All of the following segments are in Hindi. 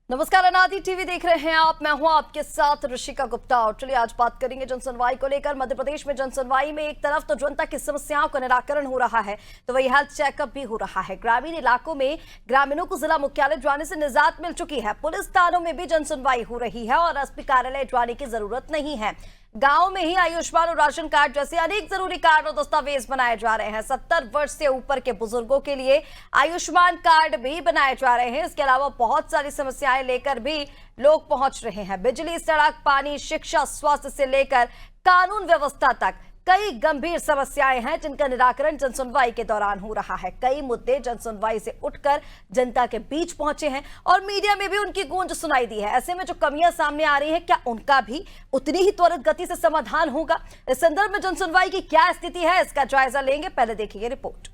नमस्कार, अनादि टीवी देख रहे हैं आप। मैं हूं आपके साथ ऋषिका गुप्ता और चलिए आज बात करेंगे जनसुनवाई को लेकर। मध्य प्रदेश में जनसुनवाई में एक तरफ तो जनता की समस्याओं का निराकरण हो रहा है, तो वही हेल्थ चेकअप भी हो रहा है। ग्रामीण इलाकों में ग्रामीणों को जिला मुख्यालय जाने से निजात मिल चुकी है। पुलिस थानों में भी जनसुनवाई हो रही है और एसपी कार्यालय जाने की जरूरत नहीं है। गांव में ही आयुष्मान और राशन कार्ड जैसे अनेक जरूरी कार्ड और दस्तावेज बनाए जा रहे हैं। 70 वर्ष से ऊपर के बुजुर्गों के लिए आयुष्मान कार्ड भी बनाए जा रहे हैं। इसके अलावा बहुत सारी समस्याएं लेकर भी लोग पहुंच रहे हैं। बिजली, सड़क, पानी, शिक्षा, स्वास्थ्य से लेकर कानून व्यवस्था तक कई गंभीर समस्याएं हैं जिनका निराकरण जनसुनवाई के दौरान हो रहा है। कई मुद्दे जनसुनवाई से उठकर जनता के बीच पहुंचे हैं और मीडिया में भी उनकी गूंज सुनाई दी है। ऐसे में जो कमियां सामने आ रही हैं, क्या उनका भी उतनी ही त्वरित गति से समाधान होगा? इस संदर्भ में जनसुनवाई की क्या स्थिति है, इसका जायजा लेंगे। पहले देखिए रिपोर्ट।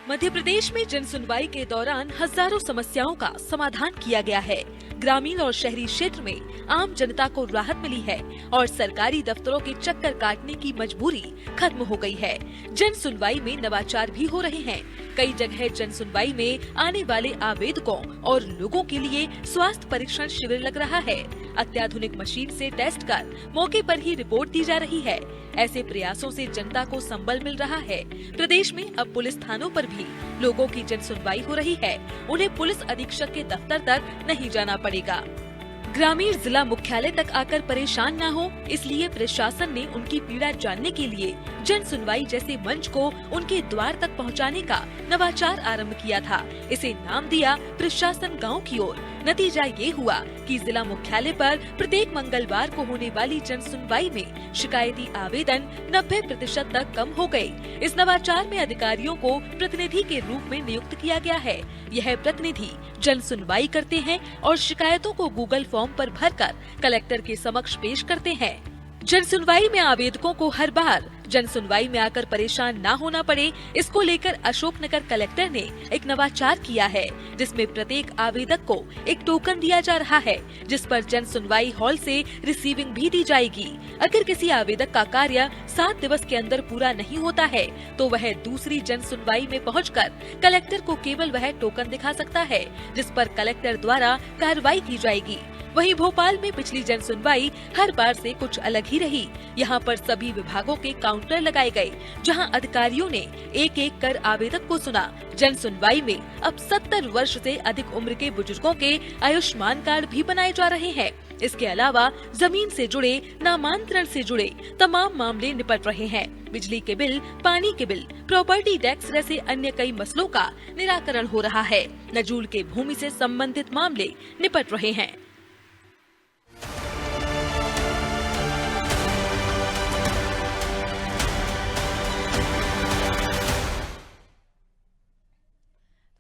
मध्य प्रदेश में जनसुनवाई के दौरान हजारों समस्याओं का समाधान किया गया है। ग्रामीण और शहरी क्षेत्र में आम जनता को राहत मिली है और सरकारी दफ्तरों के चक्कर काटने की मजबूरी खत्म हो गई है। जनसुनवाई में नवाचार भी हो रहे हैं। कई जगह जनसुनवाई में आने वाले आवेदकों और लोगों के लिए स्वास्थ्य परीक्षण शिविर लग रहा है। अत्याधुनिक मशीन से टेस्ट कर मौके पर ही रिपोर्ट दी जा रही है। ऐसे प्रयासों से जनता को संबल मिल रहा है। प्रदेश में अब पुलिस थानों पर भी लोगों की जनसुनवाई हो रही है। उन्हें पुलिस अधीक्षक के दफ्तर तक नहीं जाना पड़ेगा। ग्रामीण जिला मुख्यालय तक आकर परेशान न हो, इसलिए प्रशासन ने उनकी पीड़ा जानने के लिए जन सुनवाई जैसे मंच को उनके द्वार तक पहुंचाने का नवाचार आरंभ किया था। इसे नाम दिया प्रशासन गांव की ओर। नतीजा ये हुआ कि जिला मुख्यालय पर प्रत्येक मंगलवार को होने वाली जन सुनवाई में शिकायती आवेदन 90% तक कम हो गए। इस नवाचार में अधिकारियों को प्रतिनिधि के रूप में नियुक्त किया गया है। यह प्रतिनिधि जन सुनवाई करते हैं और शिकायतों को गूगल फॉर्म पर भरकर कलेक्टर के समक्ष पेश करते हैं। जन सुनवाई में आवेदकों को हर बार जन सुनवाई में आकर परेशान ना होना पड़े, इसको लेकर अशोकनगर कलेक्टर ने एक नवाचार किया है, जिसमें प्रत्येक आवेदक को एक टोकन दिया जा रहा है, जिस पर जन सुनवाई हॉल से रिसीविंग भी दी जाएगी। अगर किसी आवेदक का कार्य 7 दिवस के अंदर पूरा नहीं होता है, तो वह दूसरी जन सुनवाई में पहुंचकर कलेक्टर को केवल वह टोकन दिखा सकता है, जिस पर कलेक्टर द्वारा कार्रवाई की जाएगी। वहीं भोपाल में पिछली जन सुनवाई हर बार से कुछ अलग ही रही। यहाँ पर सभी विभागों के काउंटर लगाए गए, जहाँ अधिकारियों ने एक एक कर आवेदक को सुना। जन सुनवाई में अब 70 वर्ष से अधिक उम्र के बुजुर्गों के आयुष्मान कार्ड भी बनाए जा रहे हैं। इसके अलावा जमीन से जुड़े, नामांतरण से जुड़े तमाम मामले निपट रहे हैं। बिजली के बिल, पानी के बिल, प्रॉपर्टी टैक्स जैसे अन्य कई मसलों का निराकरण हो रहा है। नजूल के भूमि से संबंधित मामले निपट रहे हैं।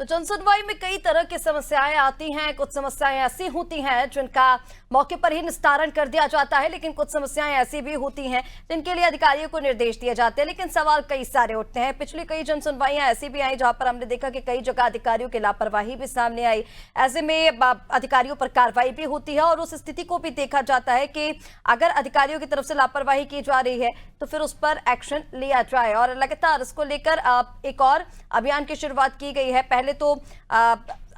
तो जनसुनवाई में कई तरह की समस्याएं आती हैं। कुछ समस्याएं ऐसी होती हैं जिनका मौके पर ही निस्तारण कर दिया जाता है, लेकिन कुछ समस्याएं ऐसी भी होती हैं जिनके लिए अधिकारियों को निर्देश दिए जाते हैं, लेकिन सवाल कई सारे उठते हैं। पिछली कई जनसुनवाइयां ऐसी भी आई जहां पर हमने देखा कि कई जगह अधिकारियों की लापरवाही भी सामने आई। ऐसे में अधिकारियों पर कार्रवाई भी होती है और उस स्थिति को भी देखा जाता है कि अगर अधिकारियों की तरफ से लापरवाही की जा रही है तो फिर उस पर एक्शन लिया जाए। और लगातार इसको लेकर एक और अभियान की शुरुआत की गई है। पहले तो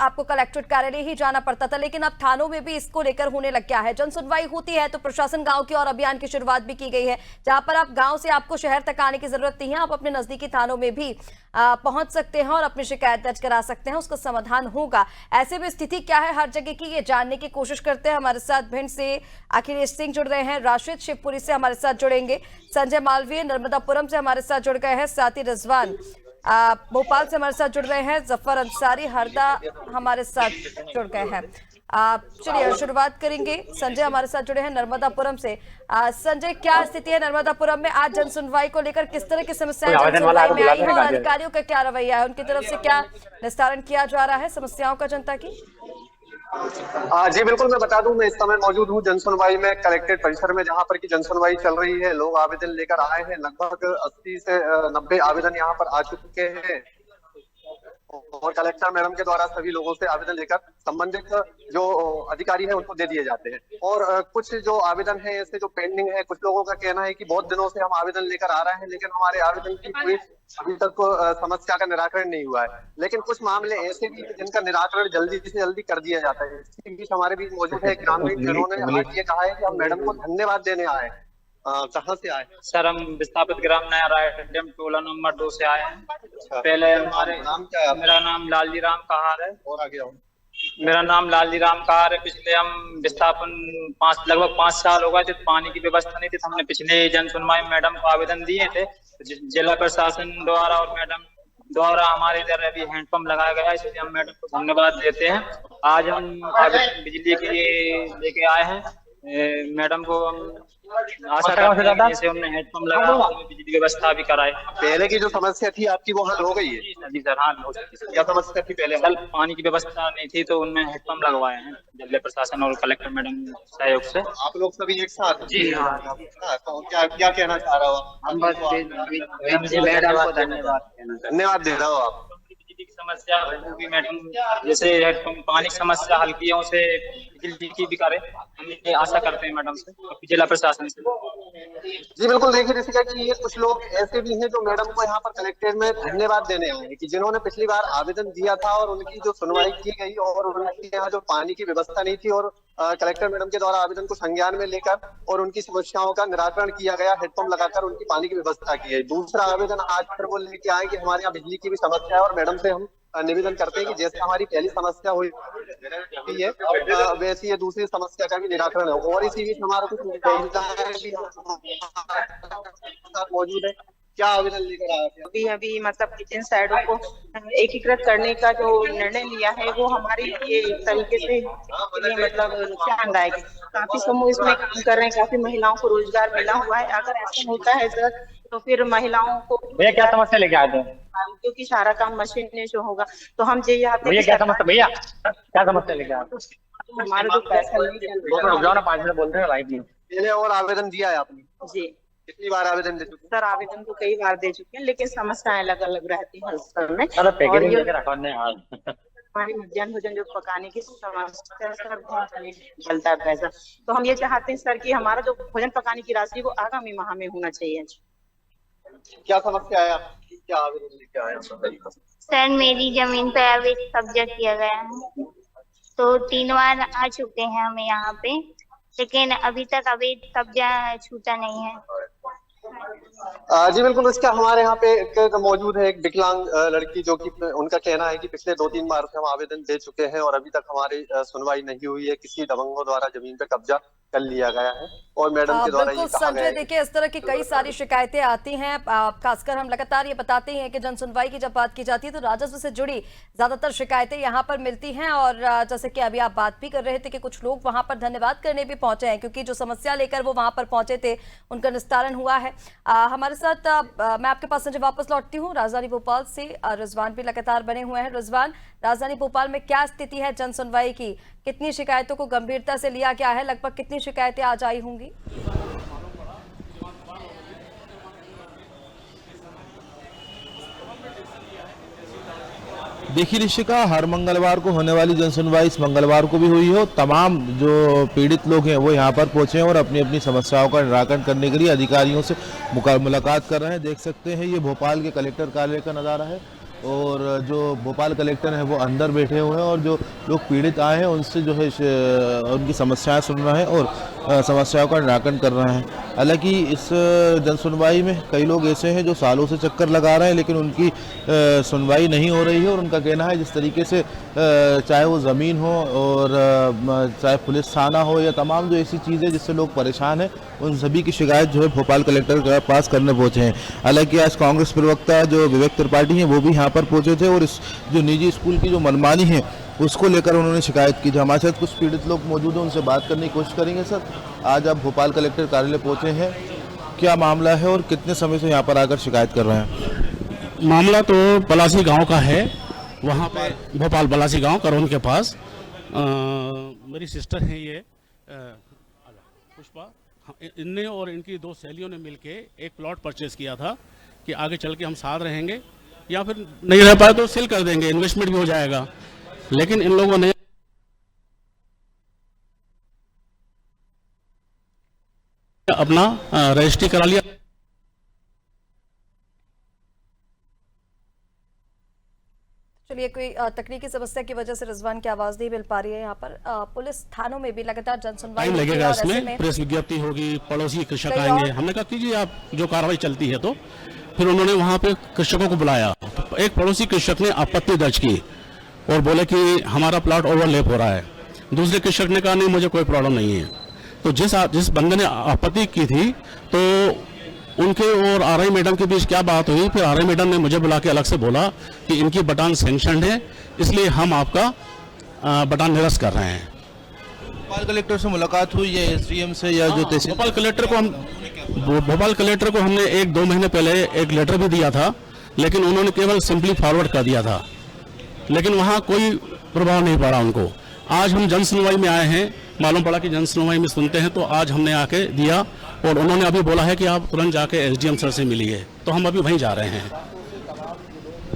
आपको कलेक्ट्रेट कार्यालय ही जाना पड़ता था, लेकिन अब थानों में भी इसको लेकर होने लग गया है। जन सुनवाई होती है तो प्रशासन गांव की और अभियान की शुरुआत भी की गई है, जहां पर आप गांव से आपको शहर तक आने की जरूरत नहीं है। आप अपने नजदीकी थानों में भी पहुंच सकते हैं और अपनी शिकायत दर्ज करा सकते हैं, उसका समाधान होगा। ऐसे में स्थिति क्या है हर जगह की, ये जानने की कोशिश करते हैं। हमारे साथ भिंड से अखिलेश सिंह जुड़ रहे हैं, राशिद शिवपुरी से हमारे साथ जुड़ेंगे, संजय मालवीय नर्मदापुरम से हमारे साथ जुड़ गए हैं, साथ ही रिजवान भोपाल से हमारे साथ जुड़ रहे हैं, जफर अंसारी हरदा हमारे साथ जुड़ गए हैं। चलिए शुरुआत करेंगे, संजय हमारे साथ जुड़े हैं नर्मदापुरम से। संजय, क्या स्थिति है नर्मदापुरम में आज जन सुनवाई को लेकर? किस तरह की समस्याएं जन सुनवाई में आई है और अधिकारियों का क्या रवैया है? उनकी तरफ से क्या निस्तारण किया जा रहा है समस्याओं का जनता की? जी बिल्कुल, मैं बता दूं, मैं इस समय मौजूद हूं जनसुनवाई में कलेक्ट्रेट परिसर में, जहां पर की जनसुनवाई चल रही है। लोग आवेदन लेकर आए हैं, लगभग 80 से 90 आवेदन यहां पर आ चुके हैं और कलेक्टर मैडम के द्वारा सभी लोगों से आवेदन लेकर संबंधित जो अधिकारी है उनको दे दिए जाते हैं। और कुछ जो आवेदन है ऐसे जो पेंडिंग है, कुछ लोगों का कहना है कि बहुत दिनों से हम आवेदन लेकर आ रहे हैं लेकिन हमारे आवेदन की कोई अभी तक समस्या का निराकरण नहीं हुआ है। लेकिन कुछ मामले ऐसे भी हैं जिनका निराकरण जल्दी से जल्दी कर दिया जाता है। इसी बीच हमारे बीच मौजूद है ग्रामीण, जिन्होंने आज ये कहा है कि हम मैडम को धन्यवाद देने आए हैं। कहाँ से आए? सर हम विस्थापित ग्राम नया रायडम टोला नंबर 2 से आए हैं। पहले हमारे नाम क्या है? मेरा नाम लालजी राम कहार है। और आगे आओ। मेरा नाम लालजी राम कहार है। पिछले हम विस्थापन लगभग 5 साल हो गए थे, पानी की व्यवस्था नहीं थी, तो हमने पिछले जन सुनवाई मैडम को आवेदन दिए थे। जिला प्रशासन द्वारा और मैडम द्वारा हमारे इधर अभी हैंडपंप लगाया गया है, इसलिए हम मैडम को धन्यवाद देते हैं। आज हम आवेदन बिजली के लिए लेके आए हैं। मैडम को हम आशा करते हैं कि जैसे हमने हेडपंप लगाया उसमें बिजली व्यवस्था भी कराए। पहले की जो समस्या थी आपकी वो हल हो गई है? जी सर, हाँ हो चुकी है। क्या समस्या थी पहले? कल पानी की व्यवस्था नहीं थी तो उनमें हेडपंप लगवाए हैं जिला प्रशासन और कलेक्टर मैडम सहयोग से। आप लोग सभी एक साथ? जी हाँ। तो क्या क्या कहना चाह रहा हो? हम बस मैडम को धन्यवाद दे रहा हो आप। बिजली की समस्या होगी मैडम, जैसे हेडपंप पानी की समस्या हल की है उसे बिजली की भी करे, हम ये आशा करते हैं मैडम से, जिला प्रशासन से। जी बिल्कुल, देखिए जैसे कि ये कुछ लोग ऐसे भी हैं जो मैडम को यहाँ पर कलेक्ट्रेट में धन्यवाद देने आए हैं कि जिन्होंने पिछली बार आवेदन दिया था और उनकी जो सुनवाई की गई और उनके यहाँ जो पानी की व्यवस्था नहीं थी और कलेक्टर मैडम के द्वारा आवेदन को संज्ञान में लेकर और उनकी समस्याओं का निराकरण किया गया, हेडपंप लगाकर उनकी पानी की व्यवस्था की गई। दूसरा आवेदन आज फिर वो लेके आए कि हमारे यहाँ बिजली की भी समस्या है और मैडम से हम निवेदन करते हैं कि जैसे हमारी पहली समस्या हुई है वैसी ये दूसरी समस्या का भी निराकरण है। और इसी बीच हमारा कुछ महिलाएं भी मौजूद है। क्या आवेदन लेकर आए थे? अभी मतलब किचन साइडों को एकीकृत करने का जो निर्णय लिया है वो हमारे लिए एक तरीके से मतलब नुकसानदायक है। काफी समूह इसमें काम कर रहे हैं, काफी महिलाओं को रोजगार मिला हुआ है। अगर ऐसा होता है सर तो फिर महिलाओं को भैया क्या समस्या लेके आए थे? क्योंकि सारा काम मशीन ने जो होगा तो हम ये चाहते भैया क्या समस्या लेके आए? हमारा जो पैसा नहीं 5 मिनट बोलते हैं लाइव में। पहले और आवेदन दिया है आपने? जी कितनी बार आवेदन दे चुके? सर आवेदन तो कई बार दे चुके हैं लेकिन समस्याएं अलग अलग रहती है सर में। हमारी मध्याह्न भोजन जो पकाने की समस्या सर बहुत चलता है पैसा, तो हम ये चाहते हैं सर कि हमारा जो भोजन पकाने की राशि वो आगामी माह में होना चाहिए। क्या समस्या है आपकी? क्या आवेदन लेके आए? सर मेरी जमीन पर अवैध कब्जा किया गया है, तो 3 बार आ चुके हैं हमें यहाँ पे, लेकिन अभी तक अवैध कब्जा छूटा नहीं है। जी बिल्कुल, इसका हमारे यहाँ पे एक मौजूद है एक विकलांग लड़की जो कि उनका कहना है कि पिछले 2-3 बार से हम आवेदन दे चुके हैं और अभी तक हमारी सुनवाई नहीं हुई है। किसी दबंगों द्वारा जमीन पे कब्जा कर लिया गया है और मैडम के द्वारा ये कहा गया है। देखिए इस तरह की कई सारी शिकायतें आती हैं, खासकर हम लगातार ये बताते हैं कि जन सुनवाई की जब बात की जाती है तो राजस्व से जुड़ी ज्यादातर शिकायतें यहाँ पर मिलती हैं। और जैसे कि अभी आप बात भी कर रहे थे कि कुछ लोग वहां पर धन्यवाद करने भी पहुंचे हैं क्योंकि जो समस्या लेकर वो वहां पर पहुंचे थे उनका निस्तारण हुआ है। हमारे साथ मैं आपके पास से वापस लौटती हूँ राजधानी भोपाल से, रिजवान भी लगातार बने हुए हैं। रिजवान, राजधानी भोपाल में क्या स्थिति है जन सुनवाई की? कितनी शिकायतों को गंभीरता से लिया गया है? लगभग कितनी शिकायतें आज आई होंगी? देखिए ऋषिका, हर मंगलवार को होने वाली जनसुनवाई इस मंगलवार को भी हुई हो। तमाम जो पीड़ित लोग हैं वो यहाँ पर पहुँचे हैं और अपनी अपनी समस्याओं का निराकरण करने के लिए अधिकारियों से मुलाकात कर रहे हैं। देख सकते हैं ये भोपाल के कलेक्टर कार्यालय का नज़ारा है और जो भोपाल कलेक्टर है वो अंदर बैठे हुए हैं और जो लोग पीड़ित आए हैं उनसे जो है उनकी समस्याएं सुन रहे हैं और समस्याओं का निराकरण कर रहे हैं। हालांकि इस जनसुनवाई में कई लोग ऐसे हैं जो सालों से चक्कर लगा रहे हैं लेकिन उनकी सुनवाई नहीं हो रही है और उनका कहना है जिस तरीके से चाहे वो ज़मीन हो और चाहे पुलिस थाना हो या तमाम जो ऐसी चीज़ें जिससे लोग परेशान हैं उन सभी की शिकायत जो है भोपाल कलेक्टर के पास करने पहुँचे हैं। हालांकि आज कांग्रेस प्रवक्ता जो विवेक त्रिपाठी हैं वो भी यहाँ पर पहुँचे थे और इस जो निजी स्कूल की जो मनमानी है उसको लेकर उन्होंने शिकायत की। हमारे साथ कुछ पीड़ित लोग मौजूद हैं, उनसे बात करने की कोशिश करेंगे। सर, आज आप भोपाल कलेक्टर कार्यालय पहुँचे हैं, क्या मामला है और कितने समय से यहाँ पर आकर शिकायत कर रहे हैं? मामला तो पलासी गांव का है, वहाँ पर भोपाल पलासी गांव करोन के पास मेरी सिस्टर हैं ये पुष्पा, इनने और इनकी 2 सहेलियों ने मिलके एक प्लॉट परचेज किया था कि आगे चल के हम साथ रहेंगे या फिर नहीं रह पाए तो सेल कर देंगे, इन्वेस्टमेंट भी हो जाएगा। लेकिन इन लोगों ने अपना रजिस्ट्री करा लिया। चलिए, कोई तकनीकी समस्या की वजह से रिजवान की आवाज नहीं मिल पा रही है। यहाँ पर पुलिस थानों में भी लगातार जनसुनवाई टाइम होती है लगेगा और ऐसे इसमें, में प्रेस विज्ञप्ति होगी, पड़ोसी कृषक कई आएंगे। और- हमने कहा कीजिए आप जो कार्रवाई चलती है। तो फिर उन्होंने वहां पे कृषकों को बुलाया। एक पड़ोसी कृषक ने आपत्ति दर्ज की और बोले कि हमारा प्लॉट ओवरलैप हो रहा है। दूसरे कृषक ने कहा नहीं, मुझे कोई प्रॉब्लम नहीं है। तो जिस बंदे ने आपत्ति की थी तो उनके और आरआई मैडम के बीच क्या बात हुई, फिर आरआई मैडम ने मुझे बुला के अलग से बोला कि इनकी बटान सैंक्शनड है, इसलिए हम आपका बटान निरस्त कर रहे हैं। भोपाल कलेक्टर से मुलाकात हुई है, एसडीएम से या जो तहसील? भोपाल कलेक्टर को हमने 1-2 महीने पहले एक लेटर भी दिया था, लेकिन उन्होंने केवल सिंपली फॉरवर्ड कर दिया था, लेकिन वहाँ कोई प्रभाव नहीं पड़ा उनको। आज हम जन सुनवाई में आए हैं, मालूम पड़ा कि जन सुनवाई में सुनते हैं, तो आज हमने आके दिया और उन्होंने अभी बोला है कि आप तुरंत जाके एसडीएम सर से मिलिए, तो हम अभी वहीं जा रहे हैं।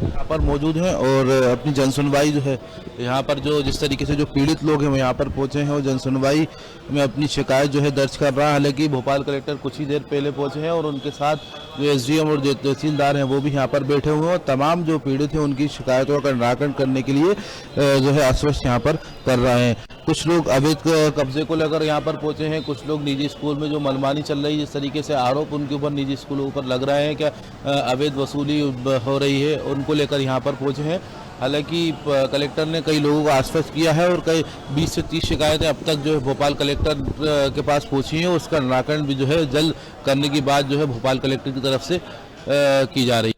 यहाँ पर मौजूद हैं और अपनी जनसुनवाई जो है यहाँ पर जो जिस तरीके से जो पीड़ित लोग हैं वो यहाँ पर पहुँचे हैं और जनसुनवाई में अपनी शिकायत जो है दर्ज कर रहा है। हालांकि भोपाल कलेक्टर कुछ ही देर पहले पहुँचे हैं और उनके साथ जो एसडीएम और जो तहसीलदार हैं वो भी यहाँ पर बैठे हुए हैं और तमाम जो पीड़ित हैं उनकी शिकायतों का निराकरण करने के लिए जो है आश्वस्त यहाँ पर कर रहे हैं। कुछ लोग अवैध कब्जे को लेकर यहाँ पर पहुँचे हैं, कुछ लोग निजी स्कूल में जो मनमानी चल रही है, जिस तरीके से आरोप उनके ऊपर निजी स्कूलों ऊपर लग रहे हैं, क्या अवैध वसूली हो रही है, उनको लेकर यहाँ पर पहुँचे हैं। हालांकि कलेक्टर ने कई लोगों को आश्वस्त किया है और कई 20 से 30 शिकायतें अब तक जो है भोपाल कलेक्टर के पास पहुंची हैं, उसका निराकरण भी जो है जल्द करने की बात जो है भोपाल कलेक्टर की तरफ से की जा रही है।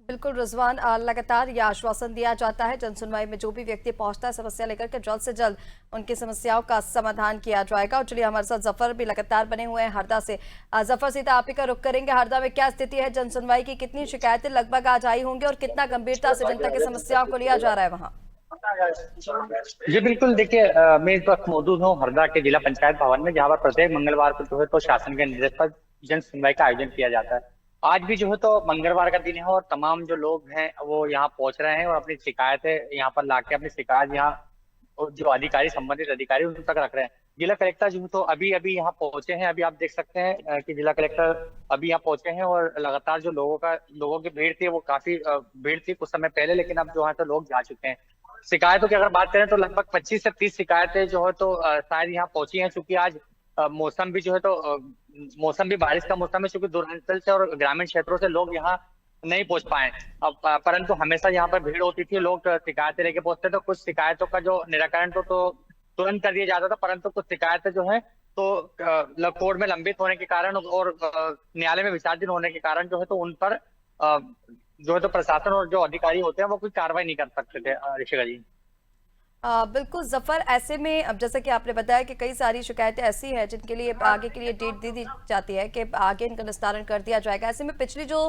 बिल्कुल रिजवान, लगातार यह आश्वासन दिया जाता है जनसुनवाई में जो भी व्यक्ति पहुंचता है समस्या लेकर के जल्द से जल्द उनकी समस्याओं का समाधान किया जाएगा। और चलिए, हमारे साथ जफर भी लगातार बने हुए हैं हरदा से। जफर, सीधा आप ही का रुख करेंगे। हरदा में क्या स्थिति है जनसुनवाई की? कितनी शिकायतें लगभग आज आई होंगी और कितना गंभीरता से जनता की समस्याओं को लिया जा रहा है वहाँ? जी बिल्कुल, देखिए मैं इस वक्त मौजूद हूँ हरदा के जिला पंचायत भवन में, जहाँ पर प्रत्येक मंगलवार को जो है तो शासन के निर्देश पर जन सुनवाई का आयोजन किया जाता है। आज भी जो है तो मंगलवार का दिन है और तमाम जो लोग हैं वो यहाँ पहुंच रहे हैं और अपनी शिकायतें यहाँ पर लाके अपनी शिकायत यहाँ जो अधिकारी, संबंधित अधिकारी उन तक रख रहे हैं। जिला कलेक्टर जो है तो अभी यहाँ पहुंचे हैं। अभी आप देख सकते हैं कि जिला कलेक्टर अभी यहाँ पहुंचे हैं और लगातार जो लोगों की भीड़ थी वो काफी भीड़ थी कुछ समय पहले, लेकिन अब जो है तो लोग जा चुके हैं। शिकायतों की अगर बात करें तो लगभग 25 से 30 शिकायतें जो है तो शायद यहाँ पहुंची हैं, चूंकि आज मौसम भी जो है तो मौसम भी बारिश का मौसम है, चूंकि दूरांचल से और ग्रामीण क्षेत्रों से लोग यहाँ नहीं पहुंच पाए। अब परंतु हमेशा यहाँ पर भीड़ होती थी, लोग शिकायतें लेके पहुंचते, तो कुछ शिकायतों का जो निराकरण तो तुरंत कर दिया जाता था, परंतु कुछ शिकायतें जो है तो कोर्ट में लंबित होने के कारण और न्यायालय में विचाराधीन होने के कारण जो है तो उन पर जो है तो प्रशासन और जो अधिकारी होते हैं वो कोई कार्रवाई नहीं कर सकते थे। ऋषिका जी बिल्कुल जफर, ऐसे में अब जैसे कि आपने बताया कि कई सारी शिकायतें ऐसी हैं जिनके लिए आगे के लिए डेट दे दी जाती है कि आगे इनका निस्तारण कर दिया जाएगा। ऐसे में पिछली जो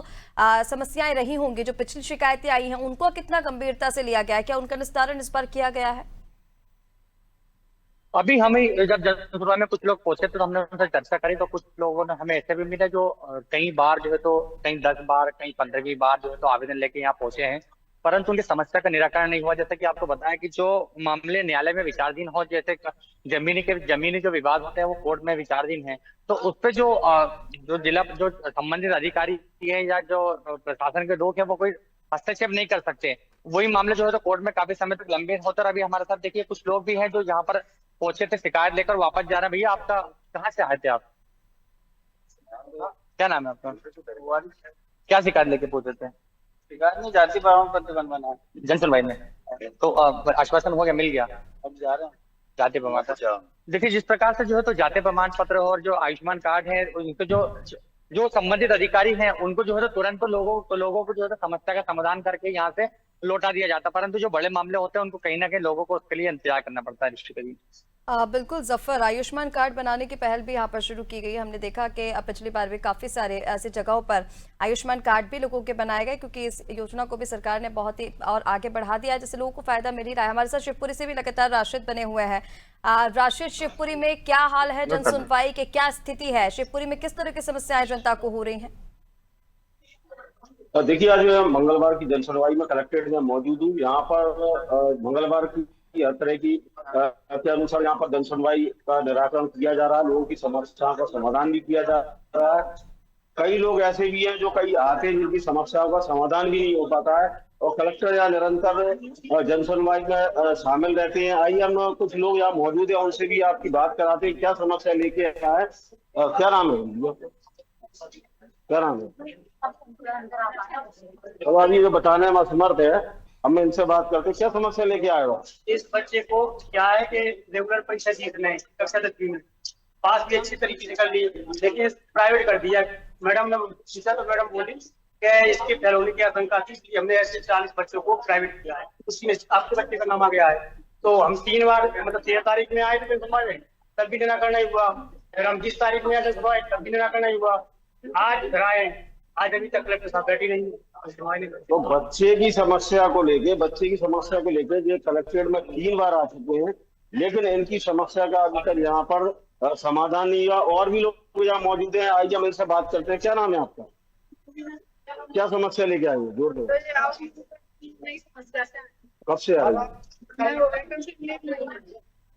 समस्याएं रही होंगी, जो पिछली शिकायतें आई हैं, उनको कितना गंभीरता से लिया गया है? क्या उनका निस्तारण इस बार किया गया है? अभी हमें जब जनसुनवाई में कुछ लोग पहुंचे तो हमने उनसे चर्चा करी, तो कुछ लोगों ने हमें ऐसे भी मिले जो कई बार जो है तो कई 10 बार कई 15वीं बार जो है तो आवेदन लेके यहाँ पहुंचे हैं, परंतु उनकी समस्या का निराकरण नहीं हुआ। जैसे कि आपको बताया कि जो मामले न्यायालय में विचाराधीन हो, जैसे जमीनी जो विवाद होते हैं वो कोर्ट में विचाराधीन है, तो उस पर जो संबंधित अधिकारी है या जो प्रशासन के लोग हैं वो कोई हस्तक्षेप नहीं कर सकते। वही मामले जो है तो कोर्ट में काफी समय तक लंबित होते। और अभी हमारे साथ देखिए कुछ लोग भी हैं जो यहाँ पर पहुंचे थे शिकायत लेकर वापस जा रहे हैं। भैया आपका कहाँ से आए थे आप? क्या नाम है आपका? क्या शिकायत लेके पहुंचे थे? शिकायत नहीं, जाति प्रमाण पत्र बनवाना है जन सुनवाई में। तो आश्वासन हो गया, मिल गया? अब जा रहे हैं जाति प्रमाण पत्र। देखिए जिस प्रकार से जो है तो जाति प्रमाण पत्र और जो आयुष्मान कार्ड है, उनके जो संबंधित अधिकारी हैं उनको जो है तो तुरंत लोगों को जो है तो समस्या का समाधान करके यहाँ से लौटा दिया जाता, परंतु जो बड़े मामले होते हैं उनको कहीं ना कहीं लोगों को उसके लिए इंतजार करना पड़ता है। बिल्कुल जफर, आयुष्मान कार्ड बनाने की पहल भी यहाँ पर शुरू की गई। हमने देखा कि पिछली बार भी काफी सारे ऐसी जगहों पर आयुष्मान कार्ड भी लोगों के बनाए गए, क्योंकि इस योजना को भी सरकार ने बहुत ही और आगे बढ़ा दिया है, जिससे लोगों को फायदा मिल ही रहा है। हमारे साथ शिवपुरी से भी लगातार राशिद बने हुए हैं। राशिद, शिवपुरी में क्या हाल है जन सुनवाई के, क्या स्थिति है? शिवपुरी में किस तरह की समस्याएं जनता को हो रही है? देखिए, आज मंगलवार की जन सुनवाई में कलेक्ट्रेट में मौजूद हूँ। यहाँ पर मंगलवार की हर तरह की के अनुसार यहाँ पर जन सुनवाई का निराकरण किया जा रहा है, लोगों की समस्याओं का समाधान भी किया जा रहा है। कई लोग ऐसे भी हैं जो कई आते हैं जिनकी समस्याओं का समाधान भी नहीं हो पाता है और कलेक्टर यहाँ निरंतर जन सुनवाई में शामिल रहते हैं। आइए हम कुछ लोग यहाँ मौजूद है, उनसे भी आपकी बात कराते हैं। क्या समस्या लेके आया है? क्या नाम है? क्या नाम है? तो अभी ये बताने में असमर्थ है, हम इनसे बात करते हैं। क्या समस्या लेके आए हो? इस बच्चे को क्या है कि रेगुलर परीक्षा जीतना है, कक्षा 10वीं में पास भी अच्छी तरीके से कर ली, लेकिन प्राइवेट कर दिया। मैडम ने पूछा तो मैडम बोली कि इसके फेल होने की आशंका थी, इसलिए हमने ऐसे 40 बच्चों को प्राइवेट किया है। उसमें आपके बच्चे का नाम आ गया है। तो हम 3 बार मतलब 13 तारीख में आए थे तब भी निराकरण नहीं हुआ, फिर हम 20 तारीख में आए तब भी निराकरण नहीं हुआ। आज राय आज अभी तक कलेक्टर साहब बैठी नहीं है। तो बच्चे की समस्या को लेके ये कलेक्ट्रेट में 3 बार आ चुके हैं, लेकिन इनकी समस्या का अभी तक यहाँ पर समाधान नहीं हुआ। और भी लोग यहाँ मौजूद हैं, आइए हम इनसे बात करते हैं। क्या नाम है आपका? क्या समस्या लेके आए? जोर दो। कब से आए?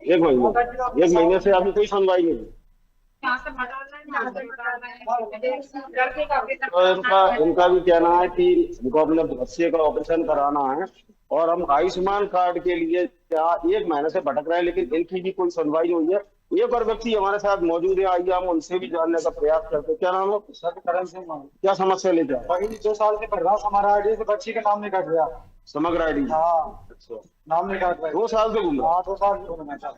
1 महीने से अभी कोई सुनवाई नहीं। तो इनका भी कहना है कि इनको अपने बच्चे का ऑपरेशन कराना है और हम आयुष्मान कार्ड के लिए 1 महीने से भटक रहे हैं, लेकिन इनकी भी कोई सुनवाई नहीं हुई है। एक और व्यक्ति हमारे साथ मौजूद है, आइए हम उनसे भी जानने का प्रयास करते हैं। क्या नाम है? करण सिंह। क्या समस्या लेके आए? 2 साल से पढ़ रहा हूँ, हमारा आईडी से बच्ची का नाम नहीं कट रहा। समग्र आईडी? हाँ, अच्छा, नाम नहीं कट रहा। 2 साल से घूम रहा? हाँ, 2 साल से घूम रहा।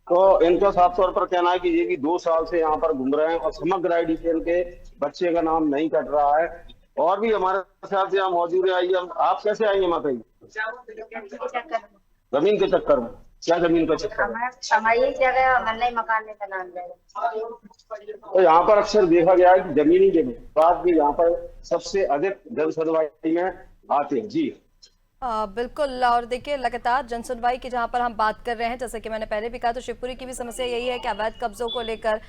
तो इनका साफ तौर पर कहना है कि ये भी 2 साल से यहाँ पर घूम रहे हैं और समग्र आईडी से इनके बच्चे का नाम नहीं कट रहा है। और भी हमारे साथ यहाँ मौजूद है, आइए। आप कैसे आएंगे माता जी? जमीन के चक्कर में? क्या जमीन का चक्कर? हमारी जगह बनने मकान में बना दे। तो यहाँ पर अक्सर देखा गया है कि जमीनी के बाद भी यहाँ पर सबसे अधिक जन सुनवाई में आते हैं। जी बिल्कुल। और देखिए, लगातार जन सुनवाई की जहां पर हम बात कर रहे हैं, जैसे कि मैंने पहले भी कहा, तो शिवपुरी की भी समस्या यही है कि अवैध कब्जों को लेकर,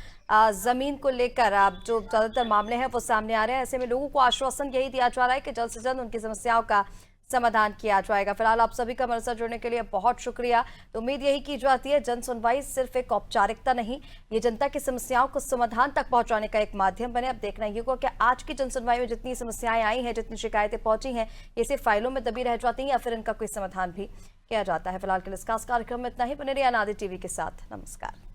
जमीन को लेकर जो ज्यादातर मामले हैं वो सामने आ रहे हैं। ऐसे में लोगों को आश्वासन यही दिया जा रहा है कि जल्द से जल्द उनकी समस्याओं का समाधान किया जाएगा। फिलहाल आप सभी का हमारे साथ जुड़ने के लिए बहुत शुक्रिया। तो उम्मीद यही की जाती है, जन सुनवाई सिर्फ एक औपचारिकता नहीं, ये जनता की समस्याओं को समाधान तक पहुंचाने का एक माध्यम बने। अब देखना ये होगा कि आज की जन सुनवाई में जितनी समस्याएं आई हैं, जितनी शिकायतें पहुंची हैं, ये सिर्फ फाइलों में दबी रह जाती हैं या फिर इनका कोई समाधान भी किया जाता है। फिलहाल के लिए इस खास कार्यक्रम में इतना ही। बने रहिए अनादि टीवी के साथ। नमस्कार।